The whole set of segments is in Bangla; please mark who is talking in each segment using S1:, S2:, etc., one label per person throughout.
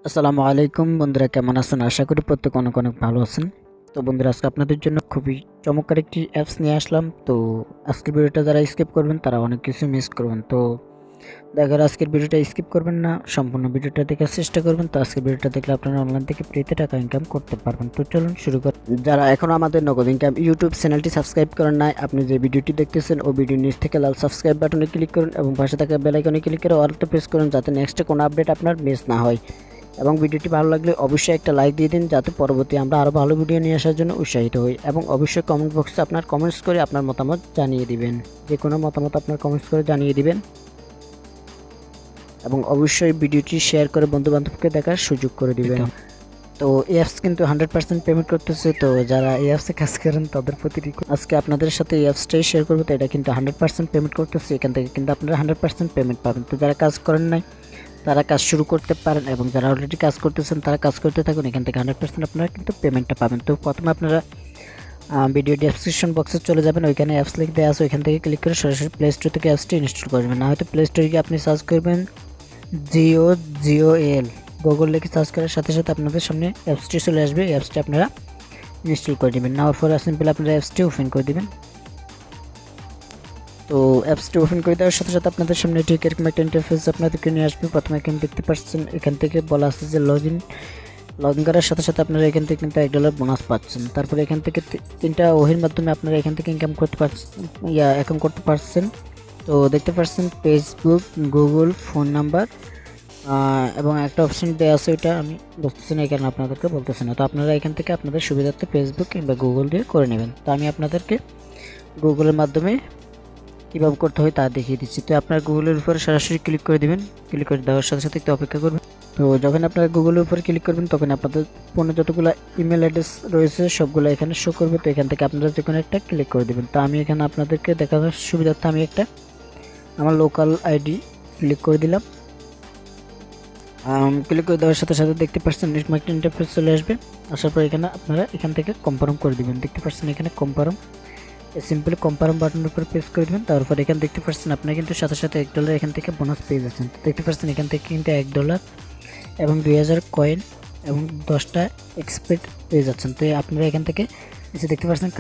S1: আসসালামু আলাইকুম বন্ধুরা, কেমন আছেন? আশা করি প্রত্যেকে অনেক অনেক ভালো আছেন। তো বন্ধুরা, আজকে আপনাদের জন্য খুবই চমৎকার একটি অ্যাপস নিয়ে আসলাম। তো আজকের ভিডিওটা যারা স্কিপ করবেন তারা অনেক কিছু মিস করবেন। তো দেখার আজকের ভিডিওটা স্কিপ করবেন না, সম্পূর্ণ ভিডিওটা দেখার চেষ্টা করবেন। তো আজকের ভিডিওটা দেখলে আপনারা অনলাইন থেকে ফ্রিতে টাকা ইনকাম করতে পারবেন। তো চলুন শুরু করি। যারা এখনও আমাদের নগদ ইনকাম ইউটিউব চ্যানেলটি সাবস্ক্রাইব করেন নাই, আপনি যে ভিডিওটি দেখতেছেন ও ভিডিওর নিচ থেকে লাল সাবস্ক্রাইব বাটনে ক্লিক করুন এবং পাশে থাকা বেল আইকনে ক্লিক করে অলতে প্রেস করুন, যাতে নেক্সটে কোনো আপডেট আপনার মিস না হয়। এবং ভিডিওটি ভালো লাগলে অবশ্যই একটা লাইক দিয়ে দিন, যাতে পরবর্তী আমরা আরও ভালো ভিডিও নিয়ে আসার জন্য উৎসাহিত হই। এবং অবশ্যই কমেন্ট বক্সে আপনার কমেন্টস করে আপনার মতামত জানিয়ে দিবেন, যে কোনো মতামত আপনার কমেন্টস করে জানিয়ে দিবেন। এবং অবশ্যই ভিডিওটি শেয়ার করে বন্ধুবান্ধবকে দেখার সুযোগ করে দিবেন। তো এই অ্যাপস কিন্তু 100% পেমেন্ট করতেছে। তো যারা এই অ্যাপসে কাজ করেন তাদের প্রতি আজকে আপনাদের সাথে এই অ্যাপসটাই শেয়ার করবো। তো এটা কিন্তু 100% পেমেন্ট করতেছে, এখান থেকে কিন্তু আপনারা 100% পেমেন্ট পাবেন। তো যারা কাজ করেন নাই তারা কাজ শুরু করতে পারেন, এবং যারা অলরেডি কাজ করতেছেন তারা কাজ করতে থাকুন। এখান থেকে 100% আপনারা কিন্তু পেমেন্টটা পাবেন। তো প্রথমে আপনারা ভিডিও ডেসক্রিপশন বক্সে চলে যাবেন, ওইখানে অ্যাপস লিঙ্ক দেওয়া আছে, ওইখান থেকে ক্লিক করে সরাসরি প্লে স্টোর থেকে অ্যাপসটি ইনস্টল করবেন। না হয়তো প্লে স্টোরে গিয়ে আপনি সার্চ করবেন GOGOL, গুগল লিখে সার্চ করার সাথে সাথে আপনাদের সামনে অ্যাপসটি চলে আসবে। এই অ্যাপসটি আপনারা ইনস্টল করে দেবেন। নেওয়ার পরে সিম্পল আপনারা অ্যাপসটি ওপেন করে দেবেন। তো অ্যাপসটি ওপেন করে দেওয়ার সাথে সাথে আপনাদের সামনে ঠিক এরকম একটা ইন্টারফেস আপনাদেরকে নিয়ে আসবে। প্রথমে এখানে দেখতে পাচ্ছেন, এখান থেকে বলা আছে যে লগ ইন করার সাথে সাথে আপনারা এখান থেকে কিন্তু $1 বোনাস পাচ্ছেন। তারপরে এখান থেকে তিনটা ওহির মাধ্যমে আপনারা এখান থেকে ইনকাম করতে পারছেন, অ্যাকাউন্ট করতে পারছেন। তো দেখতে পাচ্ছেন ফেসবুক, গুগল, ফোন নাম্বার এবং একটা অপশন দেওয়া আছে, ওইটা আমি বুঝতেছি না, এখানে আপনাদেরকে বলতেছি না। তো আপনারা এখান থেকে আপনাদের সুবিধার্থে ফেসবুক কিংবা গুগল দিয়ে করে নেবেন। তো আমি আপনাদেরকে গুগলের মাধ্যমে কীভাবে করতে হয় তা দেখিয়ে দিচ্ছি। তো আপনার গুগলের উপরে সরাসরি ক্লিক করে দেবেন। ক্লিক করে দেওয়ার সাথে সাথে একটু অপেক্ষা করবেন। তো যখন আপনারা গুগলের উপরে ক্লিক করবেন তখন আপনাদের ফোনে যতগুলো ইমেল অ্যাড্রেস রয়েছে সবগুলো এখানে শো করবে। তো এখান থেকে আপনারা যে কোনো একটা ক্লিক করে দেবেন। তো আমি এখানে আপনাদেরকে দেখানোর সুবিধার্থে আমি একটা আমার লোকাল আইডি ক্লিক করে দিলাম। ক্লিক করে দেওয়ার সাথে সাথে দেখতে পাচ্ছেন এরকম একটা ইন্টারফেস চলে আসবে। আসার পর এখানে আপনারা এখান থেকে কনফার্ম করে দেবেন। দেখতে পাচ্ছেন এখানে কনফার্ম, সিম্পলি কনফার্ম বাটনের উপর প্রেস করে দেবেন। তারপর এখানে দেখতে পাচ্ছেন আপনারা কিন্তু সাথে সাথে $1 এখান থেকে বোনাস পেয়ে যাচ্ছেন। তো দেখতে পাচ্ছেন এখান থেকে কিন্তু $1 এবং 2000 কয়েন এবং 10টা এক্সপেক্ট পেয়ে যাচ্ছেন। তো আপনারা এখান থেকে এসে দেখতে পাচ্ছেন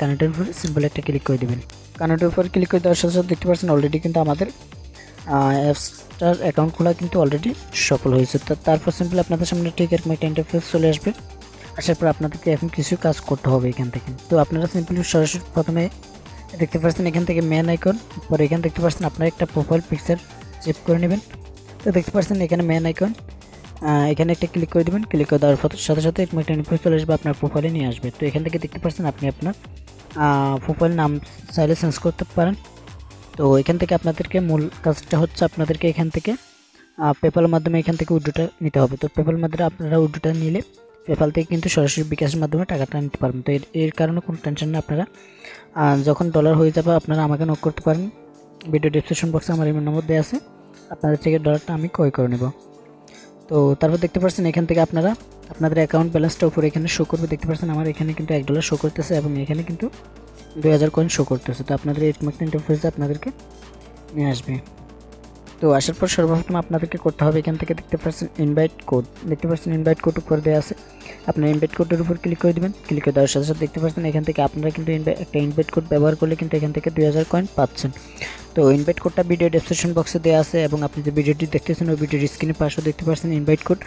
S1: কানেক্টের উপর সিম্পল একটা ক্লিক করে দেবেন। কানেক্টের উপর ক্লিক করে দেওয়ার সাথে সাথে দেখতে পাচ্ছেন অলরেডি কিন্তু আমাদের অ্যাপসটার অ্যাকাউন্ট খোলা কিন্তু অলরেডি সফল হয়েছে। তো তারপর সিম্পল আপনাদের সামনে ঠিক এরকম একটা ইন্টারফেস চলে আসবে। আসার পর আপনাদেরকে এখন কিছু কাজ করতে হবে এখান থেকে। তো আপনারা সিম্পলি সরাসরি প্রথমে দেখতে পাচ্ছেন এখান থেকে মেন আইকন, পরে এখানে দেখতে পাচ্ছেন আপনারা একটা প্রোফাইল পিকচার সেভ করে নেবেন। তো দেখতে পাচ্ছেন এখানে মেন আইকন, এখানে একটা ক্লিক করে দেবেন। ক্লিক করে দেওয়ার সাথে সাথে এরকম একটা ইন্টারফেস চলে আসবে, আপনার প্রোফাইলে নিয়ে আসবে। তো এখান থেকে দেখতে পাচ্ছেন আপনি আপনার প্রোফাইল নাম চাইলে চেঞ্জ করতে পারেন। তো এখান থেকে আপনাদেরকে মূল কাজটা হচ্ছে আপনাদেরকে এখান থেকে পেপ্যালের মাধ্যমে এখান থেকে উইথড্রটা নিতে হবে। তো পেপ্যালের মাধ্যমে আপনারা উইথড্রটা নিলে পেপ্যাল থেকে কিন্তু সরাসরি বিকাশের মাধ্যমে টাকাটা নিতে পারবেন। তো এর কারণে কোনো টেনশন নেই। আপনারা যখন ডলার হয়ে যাবে আপনারা আমাকে নক করতে পারেন। ভিডিও ডেসক্রিপশন বক্সে আমার ইমেল নম্বর দেওয়া আছে, আপনাদের থেকে ডলারটা আমি ক্রয় করে নেব। তো তারপর দেখতে পাচ্ছেন এখান থেকে আপনারা আপনাদের অ্যাকাউন্ট ব্যালেন্সটা উপরে এখানে শো করবে। দেখতে পাচ্ছেন আমার এখানে কিন্তু $1 শো করতেছে এবং এখানে কিন্তু 2000 কয়েন শো করতেছে। তো আপনাদের এই ইন্টারফেসে আপনাদেরকে নিয়ে আসবে। তো আসার পর সর্বপ্রথম আপনাদেরকে করতে হবে এখান থেকে দেখতে পাচ্ছেন ইনভাইট কোড, দেখতে পাচ্ছেন ইনভাইট কোড উপর দেওয়া আছে, আপনার ইনভাইট কোডের উপর ক্লিক করে দেবেন। ক্লিক করে দেওয়ার সাথে সাথে দেখতে পাচ্ছেন এখান থেকে আপনারা কিন্তু একটা ইনভাইট কোড ব্যবহার করলে কিন্তু এখান থেকে 2000 কয়েন পাচ্ছেন। তো ইনভাইট কোডটা ভিডিও ডেসক্রিপশন বক্সে দেওয়া আছে, এবং আপনি যে ভিডিওটি দেখতেছেন ওই ভিডিওর স্ক্রিনে পাশে দেখতে পাচ্ছেন ইনভাইট কোড,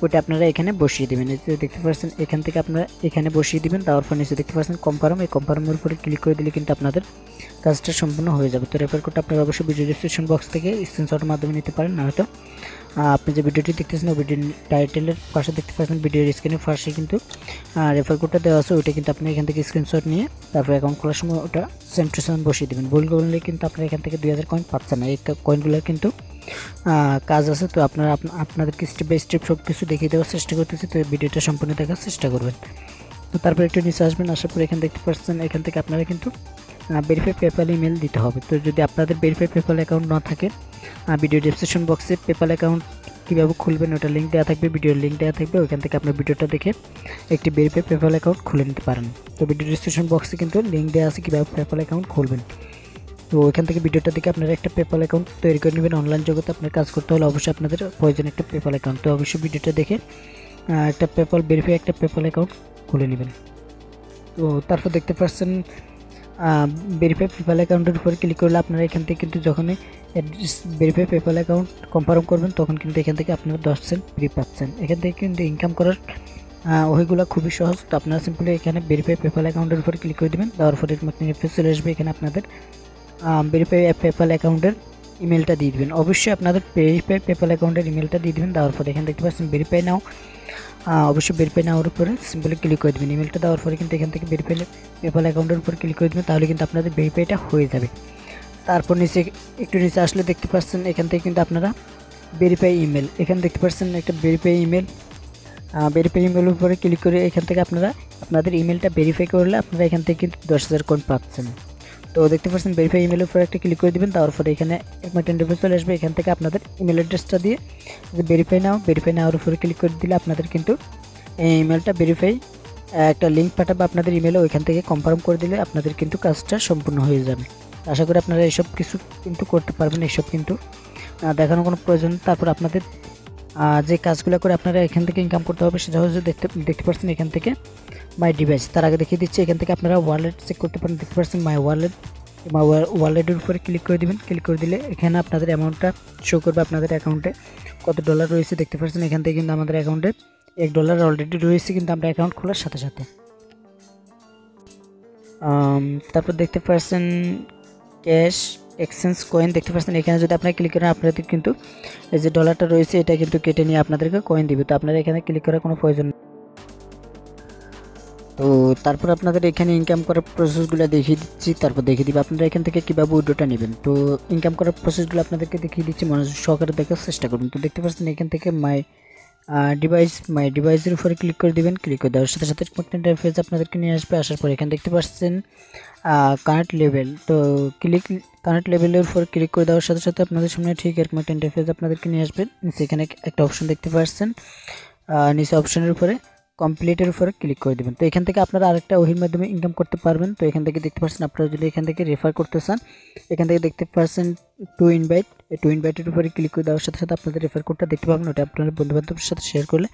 S1: ওইটা আপনারা এখানে বসিয়ে দেবেন। দেখতে পাচ্ছেন এখান থেকে আপনারা এখানে বসিয়ে দেবেন। তারপর নিচে দেখতে পাচ্ছেন কনফার্ম, এই কনফার্মের উপরে ক্লিক করে দিলে কিন্তু আপনাদের কাজটা সম্পূর্ণ হয়ে যাবে। তো রেফার কোডটা আপনারা অবশ্যই ভিডিও ডেসক্রিপশন বক্স থেকে স্ক্রিনশটের মাধ্যমে নিতে পারেন, না হয়তো আপনি যে ভিডিওটি দেখতেছেন ওই ভিডিও টাইটেলের পাশে দেখতে পাচ্ছেন ভিডিওর স্ক্রিনের পাশে কিন্তু রেফার কোডটা দেওয়া আছে, ওইটা কিন্তু আপনি এখান থেকে স্ক্রিনশট নিয়ে তারপর অ্যাকাউন্ট খোলার সময় ওটা সেম টু সেম বসিয়ে দেবেন। ভুল করলে কিন্তু আপনারা এখান থেকে 2000 কয়েন পাচ্ছেন না। এই কয়েনগুলোর কিন্তু কাজ আছে। তো আপনারা আপনাদেরকে স্টেপ বাই স্টেপ সব কিছু দেখিয়ে দেওয়ার চেষ্টা করতেছি। তো ভিডিওটা সম্পূর্ণ দেখার চেষ্টা করবেন। তো তারপর একটু নিচে আসবেন, আসার পর এখানে দেখতে পাচ্ছেন এখান থেকে আপনারা কিন্তু ভেরিফাই পেপ্যাল ইমেল দিতে হবে। তো যদি আপনাদের ভেরিফাই পেপ্যাল অ্যাকাউন্ট না থাকে, ভিডিও ডেসক্রিপশন বক্সে পেপ্যাল অ্যাকাউন্ট কীভাবে খুলবেন ওটা লিঙ্ক দেওয়া থাকবে, ভিডিওর লিঙ্ক দেওয়া থাকবে, ওইখান থেকে আপনার ভিডিওটা দেখে একটি ভেরিফাই পেপ্যাল অ্যাকাউন্ট খুলে নিতে পারেন। তো ভিডিও ডেসক্রিপশন বক্সে কিন্তু লিঙ্ক দেওয়া আছে কীভাবে পেপ্যাল অ্যাকাউন্ট খুলবেন। তো এখান থেকে ভিডিওটা দেখে আপনারা একটা পেপাল অ্যাকাউন্ট তৈরি করে নেবেন। অনলাইন জগতে আপনার কাজ করতে হলে অবশ্যই আপনাদের প্রয়োজন একটা পেপাল অ্যাকাউন্ট। তো অবশ্যই ভিডিওটা দেখে একটা পেপাল ভেরিফাই একটা পেপাল অ্যাকাউন্ট খুলে নেবেন। তো তারপর দেখতে পাচ্ছেন ভেরিফাই পেপাল অ্যাকাউন্টের উপর ক্লিক করলে আপনারা এখান থেকে কিন্তু যখনই ভেরিফাই পেপাল অ্যাকাউন্ট কনফার্ম করবেন তখন কিন্তু এখান থেকে আপনারা 10 সেন্ট ফ্রি পাচ্ছেন। এখান থেকে কিন্তু ইনকাম করার ওইগুলো খুবই সহজ। তো আপনারা সিম্পলি এখানে ভেরিফাই পেপাল অ্যাকাউন্টের উপর ক্লিক করে দেবেন। দেওয়ার পরে ইন্টারফেস চলে আসবে। এখানে আপনাদের ভেরিফাই পেপাল অ্যাকাউন্টের ইমেলটা দিয়ে দেবেন। অবশ্যই আপনাদের ভেরিফাই পেপাল অ্যাকাউন্টের ইমেলটা দিয়ে দেবেন। দেওয়ার পরে এখানে দেখতে পাচ্ছেন ভেরিফাই নাও, অবশ্যই ভেরিফাই নাওয়ার উপরে সিম্পলি ক্লিক করে দেবেন। ইমেলটা দেওয়ার পরে কিন্তু এখান থেকে ভেরিফাই পেপাল অ্যাকাউন্টের উপর ক্লিক করে দেবেন, তাহলে কিন্তু আপনাদের ভেরিফাইটা হয়ে যাবে। তারপর একটু নিচে আসলে দেখতে পাচ্ছেন এখান থেকে কিন্তু আপনারা ভেরিফাই ইমেল, এখানে দেখতে পাচ্ছেন একটা ভেরিফাই ইমেল ইমেলের উপরে ক্লিক করে এখান থেকে আপনারা আপনাদের ইমেলটা ভেরিফাই করলে আপনারা এখান থেকে কিন্তু 10,000 কয়েন পাচ্ছেন। তো দেখতে পাচ্ছেন ভেরিফাই ইমেলের উপরে একটা ক্লিক করে দেবেন। তারপরে এখানে একটা ইন্টারফেস চলে আসবে। এখান থেকে আপনাদের ইমেল অ্যাড্রেসটা দিয়ে যে ভেরিফাই নাওয়ার উপরে ক্লিক করে দিলে আপনাদের কিন্তু এই ইমেলটা ভেরিফাই একটা লিঙ্ক পাঠাবে আপনাদের ইমেলে, ওইখান থেকে কনফার্ম করে দিলে আপনাদের কিন্তু কাজটা সম্পূর্ণ হয়ে যাবে। আশা করি আপনারা এইসব কিছু কিন্তু করতে পারবেন, এইসব কিন্তু দেখানোর কোনো প্রয়োজন। তারপর আপনাদের যে কাজগুলো করে আপনারা এখান থেকে ইনকাম করতে হবে সেটা হচ্ছে দেখতে পাচ্ছেন এখান থেকে মাই ডিভাইস। তার আগে দেখিয়ে দিচ্ছি এখান থেকে আপনারা ওয়ালেট চেক করতে পারেন। দেখতে পাচ্ছেন মাই ওয়ালেটের উপরে ক্লিক করে দিবেন। ক্লিক করে দিলে এখানে আপনাদের অ্যামাউন্টটা শো করবে, আপনাদের অ্যাকাউন্টে কত ডলার রয়েছে। দেখতে পাচ্ছেন এখান থেকে কিন্তু আমাদের অ্যাকাউন্টে $1 অলরেডি রয়েছে কিন্তু আমরা অ্যাকাউন্ট খোলার সাথে সাথে। তারপর দেখতে পাচ্ছেন ক্যাশ এক্সচেঞ্জ কয়েন। দেখতে পাচ্ছেন এখানে যদি আপনারা ক্লিক করেন আপনাদের কিন্তু এই যে ডলারটা রয়েছে এটা কিন্তু কেটে নিয়ে আপনাদেরকে কয়েন দিবে। তো আপনারা এখানে ক্লিক করার কোনো প্রয়োজন নেই। তো তারপর আপনাদের এখানে ইনকাম করার প্রসেসগুলো দেখিয়ে দিচ্ছি, তারপর দেখিয়ে দিব আপনারা এখান থেকে কীভাবে উইড্রোটা নেবেন। তো ইনকাম করার প্রসেসগুলো আপনাদেরকে দেখিয়ে দিচ্ছি, মনোযোগ সহকারে দেখার চেষ্টা করুন। তো দেখতে পাচ্ছেন এখান থেকে মাই ডিভাইসের উপরে ক্লিক করে দিবেন। ক্লিক করে দেওয়ার সাথে সাথে ইন্টারফেস আপনাদেরকে নিয়ে আসবে। আসার পর এখানে দেখতে পাচ্ছেন কানেক্ট লেভেল। তো কানেক্ট লেভেলের উপর ক্লিক করে দেওয়ার সাথে সাথে আপনাদের সামনে ঠিক এরকম একটা ইন্টারফেস আপনাদেরকে নিয়ে আসবে। নিচে এখানে একটা অপশন দেখতে পাচ্ছেন, নিচে অপশনের উপরে কমপ্লিটের উপরে ক্লিক করে দেবেন। তো এখান থেকে আপনারা আরেকটা ওহির মাধ্যমে ইনকাম করতে পারবেন। তো এখান থেকে দেখতে পাচ্ছেন আপনারা যদি এখান থেকে রেফার করতে চান এখান থেকে দেখতে পাচ্ছেন টু ইনভাইটের উপরে ক্লিক করে দেওয়ার সাথে সাথে আপনাদের রেফার কোডটা দেখতে পাবেন। ওটা আপনারা বন্ধুবান্ধবের সাথে শেয়ার করলে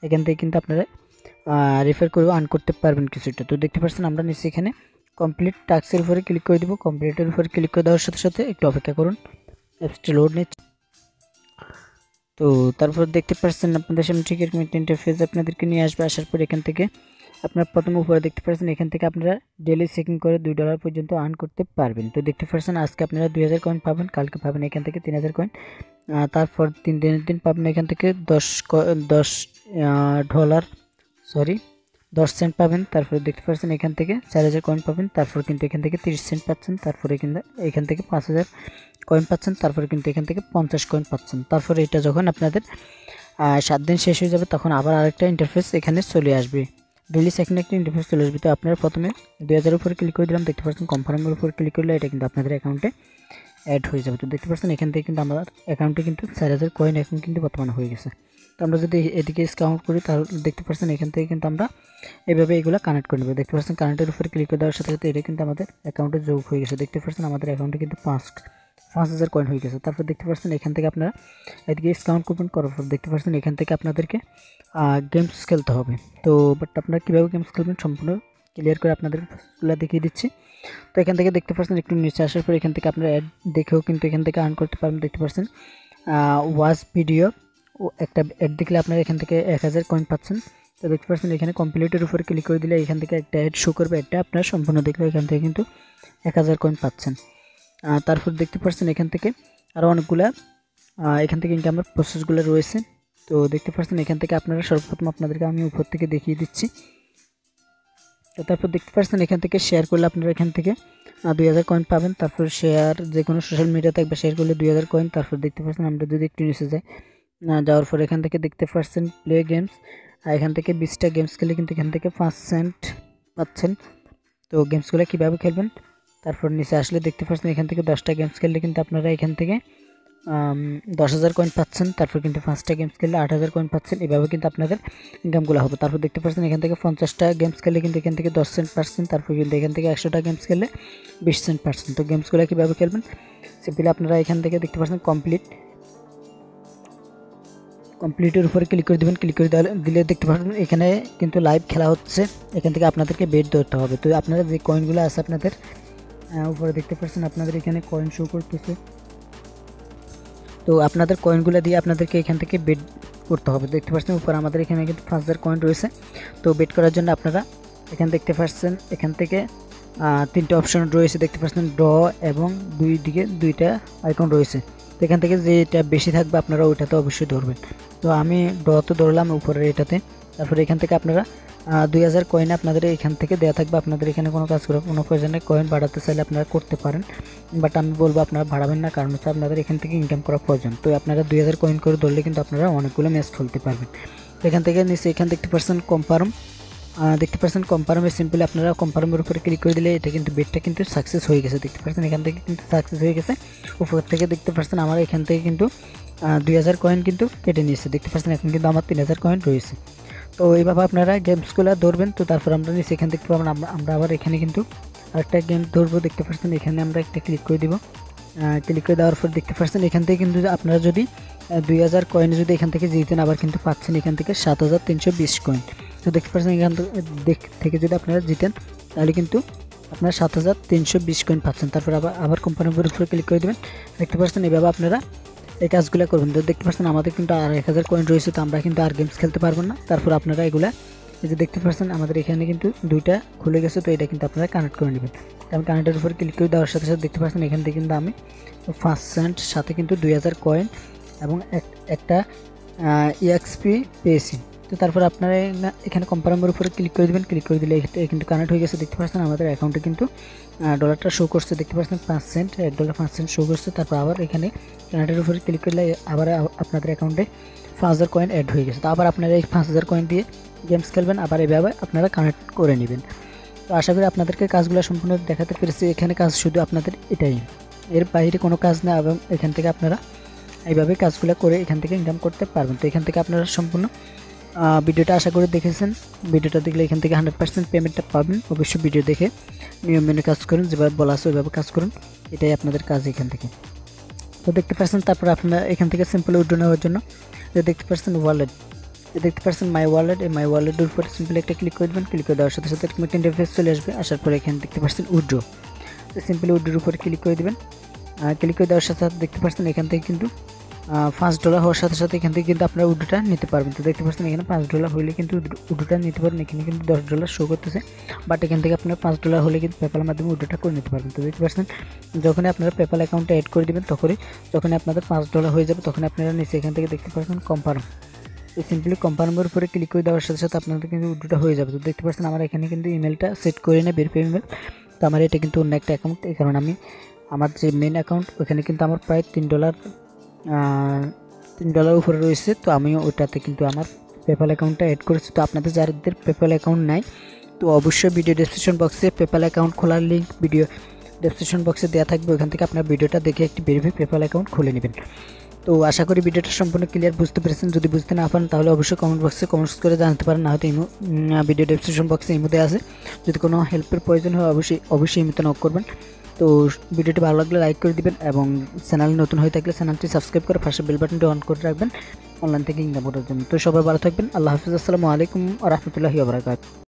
S1: এখান থেকে কিন্তু আপনারা রেফার করে আর্ন করতে পারবেন কিছুটা। তো দেখতে পাচ্ছেন আমরা নিচে এখানে কমপ্লিট টাস্কের উপরে ক্লিক করে দেবো। কমপ্লিটের উপরে ক্লিক করে দেওয়ার সাথে সাথে একটু অপেক্ষা করুন, অ্যাপসটি লোড নিচ্ছে। তো তারপর দেখতে পাচ্ছেন আপনাদের সামনে ঠিক এরকম একটা ইন্টারফেস আপনাদেরকে নিয়ে আসবে। আসার পর এখান থেকে আপনারা প্রথম উপরে দেখতে পাচ্ছেন এখান থেকে আপনারা ডেলি চেকিং করে $2 পর্যন্ত আর্ন করতে পারবেন। তো দেখতে পাচ্ছেন আজকে আপনারা 2000 কয়েন পাবেন, কালকে পাবেন এখান থেকে 3000 কয়েন, তারপর 3 দিনের দিন পাবেন এখান থেকে 10 সেন্ট পাবেন। তারপরে দেখতে পাচ্ছেন এখান থেকে 4000 কয়েন পাবেন, তারপর কিন্তু এখান থেকে 30 সেন্ট পাচ্ছেন, তারপরে কিন্তু এখান থেকে 5000 কয়েন পাচ্ছেন, তারপরে কিন্তু এখান থেকে 50 কয়েন পাচ্ছেন। তারপরে এটা যখন আপনাদের 7 দিন শেষ হয়ে যাবে তখন আবার আরেকটা ইন্টারফেস এখানে চলে আসবে, ডেলি সেকেন্ড একটা ইন্টারফেস চলে আসবে। তো আপনারা প্রথমে 2000 উপরে ক্লিক করে দিলাম। দেখতে পাচ্ছেন কনফার্মের উপর ক্লিক করলে এটা কিন্তু আপনাদের অ্যাকাউন্টে অ্যাড হয়ে যাবে। তো দেখতে পাচ্ছেন এখান থেকে কিন্তু আমার অ্যাকাউন্টে কিন্তু 4000 কয়েন এখন কিন্তু বর্তমানে হয়ে গেছে। তো আমরা যদি এদিকে কাউন্ট করি তাহলে দেখতে পাচ্ছেন এখান থেকে কিন্তু আমরা এভাবে এগুলো কানেক্ট করে নেব। দেখতে পাচ্ছেন কানেক্টের উপরে ক্লিক করে দেওয়ার সাথে সাথে এটা কিন্তু আমাদের অ্যাকাউন্টে যোগ হয়ে গেছে। দেখতে পাচ্ছেন আমাদের অ্যাকাউন্টে কিন্তু 5000 কয়েন হয়ে গেছে। তারপর দেখতে পাচ্ছেন এখান থেকে আপনারা এদিকে কাউন্ট করবেন, করার পর দেখতে পাচ্ছেন এখান থেকে আপনাদেরকে গেমস খেলতে হবে। তো বাট আপনারা কীভাবে গেমস খেলবেন সম্পূর্ণ ক্লিয়ার করে আপনাদেরগুলো দেখিয়ে দিচ্ছি। তো এখান থেকে দেখতে পাচ্ছেন একটু নিচে আসার পর এখান থেকে আপনারা অ্যাড দেখেও কিন্তু এখান থেকে আর্ন করতে পারবেন। দেখতে পাচ্ছেন ওয়াচ ভিডিও একটা অ্যাড দেখলে আপনারা এখান থেকে 1000 কয়েন পাচ্ছেন। তো দেখতে পাচ্ছেন এখানে কমপ্লিটের উপরে ক্লিক করে দিলে এখান থেকে একটা অ্যাড শো করবে, অ্যাডটা আপনারা সম্পূর্ণ দেখলে এখান থেকে কিন্তু 1000 কয়েন পাচ্ছেন। তারপর দেখতে পাচ্ছেন এখান থেকে আরও অনেকগুলা এখান থেকে ইনকামের প্রসেসগুলো রয়েছে। তো দেখতে পাচ্ছেন এখান থেকে আপনারা সর্বপ্রথম আপনাদেরকে আমি উপর থেকে দেখিয়ে দিচ্ছি। তো তারপর দেখতে পাচ্ছেন এখান থেকে শেয়ার করলে আপনারা এখান থেকে 2000 কয়েন পাবেন। তারপর শেয়ার যে কোনো সোশ্যাল মিডিয়াতে একবার শেয়ার করলে 2000 কয়েন। তারপর দেখতে পাচ্ছেন আমরা যদি একটু নিচে যাই, যাওয়ার পর এখান থেকে দেখতে পাচ্ছেন প্লে গেমস, এখান থেকে 20টা গেমস খেলে কিন্তু এখান থেকে 5 সেন্ট পাচ্ছেন। তো গেমসগুলো কীভাবে খেলবেন তারপর নিচে আসলে দেখতে পাচ্ছেন এখান থেকে 10টা গেমস খেললে কিন্তু আপনারা এখান থেকে 10,000 কয়েন পাচ্ছেন, তারপর কিন্তু 5টা গেমস খেললে 8,000 কয়েন পাচ্ছেন। এভাবে কিন্তু আপনাদের ইনকামগুলো হবে। তারপর দেখতে পাচ্ছেন এখান থেকে 50টা গেমস খেললে কিন্তু এখান থেকে 10 সেন্ট পাচ্ছেন। তারপর কিন্তু এখান থেকে 100টা গেমস খেললে 20 সেন্ট পাচ্ছেন। তো গেমসগুলো কীভাবে খেলবেন, সিম্পলি আপনারা এখান থেকে দেখতে পাচ্ছেন কমপ্লিটের উপরে ক্লিক করে দেবেন। ক্লিক করে দিলে দেখতে পাচ্ছেন এখানে কিন্তু লাইভ খেলা হচ্ছে। এখান থেকে আপনাদেরকে বেট ধরতে হবে। তো আপনারা যে কয়েনগুলো আছে আপনাদের উপরে দেখতে পাচ্ছেন আপনাদের এখানে কয়েন শো করতেছে। তো আপনাদের কয়েনগুলো দিয়ে আপনাদেরকে এখান থেকে বেট করতে হবে। দেখতে পাচ্ছেন উপরে আমাদের এখানে কিন্তু 5,000 কয়েন রয়েছে। তো বেট করার জন্য আপনারা এখানে দেখতে পাচ্ছেন এখান থেকে 3টে অপশন রয়েছে। দেখতে পাচ্ছেন ড্র এবং দুই দিকে 2টা আইকন রয়েছে। তো এখান থেকে যেটা বেশি থাকবে আপনারা ওইটাতে অবশ্যই ধরবেন। তো আমি ড্রতে ধরলাম উপরের এটাতে। তারপরে এখান থেকে আপনারা 2,000 কয়েন আপনাদের এখান থেকে দেওয়া থাকবে। আপনাদের এখানে কোনো কাজ করার কোনো প্রয়োজন নেই। কয়েন বাড়াতে চাইলে আপনারা করতে পারেন, বাট আমি বলবো আপনারা বাড়াবেন না, কারণ হচ্ছে আপনাদের এখান থেকে ইনকাম করা প্রয়োজন। তো আপনারা 2,000 কয়েন করে ধরলে কিন্তু আপনারা অনেকগুলো ম্যাচ খেলতে পারবেন। তো এখান থেকে নিচে এখানে দেখতে পাচ্ছেন কনফার্মে সিম্পলি আপনারা কনফার্মের উপরে ক্লিক করে দিলে এটা কিন্তু বেটটা কিন্তু সাকসেস হয়ে গেছে। দেখতে পাচ্ছেন এখান থেকে কিন্তু সাকসেস হয়ে গেছে। উপর থেকে দেখতে পাচ্ছেন আমার এখান থেকে কিন্তু 2,000 কয়েন কিন্তু কেটে নিয়েছে। দেখতে পাচ্ছেন এখন কিন্তু আমার 3,000 কয়েন রয়েছে। তো এইভাবে আপনারা গেমসগুলো ধরবেন। তো তারপর আমরা নিচে এখান থেকে পাবেন আমরা আবার এখানে কিন্তু আরেকটা গেম ধরবো। দেখতে পাচ্ছেন এখানে আমরা একটা ক্লিক করে দিব। ক্লিক করে দেওয়ার পর দেখতে পাচ্ছেন এখান থেকে কিন্তু আপনারা যদি 2,000 কয়েন যদি এখান থেকে জিতেন আবার কিন্তু পাচ্ছেন এখান থেকে 7,320 কয়েন। তো দেখতে পাচ্ছেন এখান থেকে যদি আপনারা জিতেন তাহলে কিন্তু আপনারা 7,320 কয়েন পাচ্ছেন। তারপর আবার কোম্পানির উপরে ক্লিক করে দেবেন। দেখতে পাচ্ছেন এইভাবে আপনারা এই কাজগুলো করবেন। তো দেখতে পাচ্ছেন আমাদের কিন্তু আর 1,000 কয়েন রয়েছে। তো আমরা কিন্তু আর গেমস খেলতে পারবো না। তারপর আপনারা এগুলা এই যে দেখতে পাচ্ছেন আমাদের এখানে কিন্তু 2টা খুলে গেছে। তো এটা কিন্তু আপনারা কানেক্ট করে নেবেন। আমি কানেক্টের উপর ক্লিক করে দেওয়ার সাথে সাথে দেখতে পাচ্ছেন এখান থেকে কিন্তু আমি 5 সেন্ট সাথে কিন্তু 2,000 কয়েন এবং একটা EXP পেয়েছি। তো তারপর আপনারা এখানে কনফার্মের উপরে ক্লিক করে দেবেন। ক্লিক করে দিলে কিন্তু কানেক্ট হয়ে গেছে। দেখতে পাচ্ছেন আমাদের অ্যাকাউন্টে কিন্তু ডলারটা শো করছে। দেখতে পাচ্ছেন 5 সেন্ট $1 5 সেন্ট শো করছে। তারপর আবার এখানে কানেক্টের উপরে ক্লিক করলে আবার আপনাদের অ্যাকাউন্টে 5,000 কয়েন অ্যাড হয়ে গেছে। তো আবার আপনারা এই 5,000 কয়েন দিয়ে গেমস খেলবেন, আবার এইভাবে আপনারা কানেক্ট করে নেবেন। তো আশা করি আপনাদেরকে কাজগুলো সম্পূর্ণ দেখাতে পেরেছি। এখানে কাজ শুধু আপনাদের এটাই, এর বাইরে কোনো কাজ না, এবং এখান থেকে আপনারা এইভাবে কাজগুলো করে এখান থেকে ইনকাম করতে পারবেন। তো এখান থেকে আপনারা সম্পূর্ণ ভিডিওটা আশা করে দেখেছেন। ভিডিওটা দেখলে এখান থেকে 100% পেমেন্টটা পাবেন। অবশ্যই ভিডিও দেখে নিয়ম মেনে কাজ করুন, যেভাবে বলা আছে ওইভাবে কাজ করুন। এটাই আপনাদের কাজ এখান থেকে। তো দেখতে পাচ্ছেন তারপর আপনারা এখান থেকে সিম্পল উইথড্র নেওয়ার জন্য দেখতে পাচ্ছেন ওয়ালেট, দেখতে পাচ্ছেন মাই ওয়ালেট। এই মাই ওয়ালেটের উপরে সিম্পলি একটা ক্লিক করে দেবেন। ক্লিক করে দেওয়ার সাথে সাথে একটা ইন্টারফেস চলে আসবে। আসার পরে এখানে দেখতে পাচ্ছেন উইথড্র। তো সিম্পলি উইথড্রোর উপরে ক্লিক করে দেবেন। ক্লিক করে দেওয়ার সাথে সাথে দেখতে পাচ্ছেন এখান থেকে কিন্তু $5 হওয়ার সাথে সাথে এখান থেকে কিন্তু আপনারা উইথড্রোটা নিতে পারবেন। তো দেখতে পাচ্ছেন এখানে $5 হলে কিন্তু উইথড্রোটা নিতে পারবেন। এখানে কিন্তু $10 শো করতেছে, বাট এখান থেকে আপনারা $5 হলে কিন্তু পেপ্যালের মাধ্যমে উইথড্রোটা করে নিতে পারবেন। তো দেখতে পাচ্ছেন যখনই আপনারা পেপ্যাল অ্যাকাউন্টে অ্যাড করে দেবেন যখনই আপনাদের $5 হয়ে যাবে তখন আপনারা নিচে এখান থেকে দেখতে পাচ্ছেন কনফার্ম। এই সিম্পলি কনফার্মের উপরে ক্লিক করে দেওয়ার সাথে সাথে আপনাদের কিন্তু উইথড্রোটা হয়ে যাবে। তো দেখতে পাচ্ছেন আমার এখানে কিন্তু ইমেলটা সেট করে নেই, ভেরিফাই ইমেল। তো আমার এটা কিন্তু অন্য একটা অ্যাকাউন্ট, এই কারণে আমি আমার যে মেন অ্যাকাউন্ট ওখানে কিন্তু আমার প্রায় $3 উপরে রয়েছে। তো আমি ওটাতে কিন্তু আমার পেপ্যাল অ্যাকাউন্টটা অ্যাড করেছি। তো আপনাদের যাদের পেপ্যাল অ্যাকাউন্ট নাই তো অবশ্যই ভিডিও ডেসক্রিপশন বক্সে পেপ্যাল অ্যাকাউন্ট খোলার লিঙ্ক ভিডিও ডেসক্রিপশন বক্সে দেওয়া থাকবে। ওখান থেকে আপনার ভিডিওটা দেখে একটি ভেরিফাই পেপ্যাল অ্যাকাউন্ট খুলে নেবেন। তো আশা করি ভিডিওটা সম্পূর্ণ ক্লিয়ার বুঝতে পেরেছেন। যদি বুঝতে না পারেন তাহলে অবশ্যই কমেন্ট বক্সে কমেন্টস করে জানাতে পারেন, না হয়তো ভিডিও ডেসক্রিপশন বক্সে ইমোতে আছে। যদি কোনো হেল্পের প্রয়োজন হয় অবশ্যই ইমোতে নক করবেন। তো ভিডিওটি ভালো লাগলে লাইক করে দিবেন, এবং চ্যানেল নতুন হয়ে থাকলে চ্যানেলটি সাবস্ক্রাইব করে পাশে বেল বাটনটি অন করে রাখবেন অনলাইন থেকে ইনকাম করার জন্য। তো সবাই ভালো থাকবেন। আল্লাহ হাফিজ। আসসালামু আলাইকুম ওয়া রাহমাতুল্লাহি ওয়া বারাকাতুহু।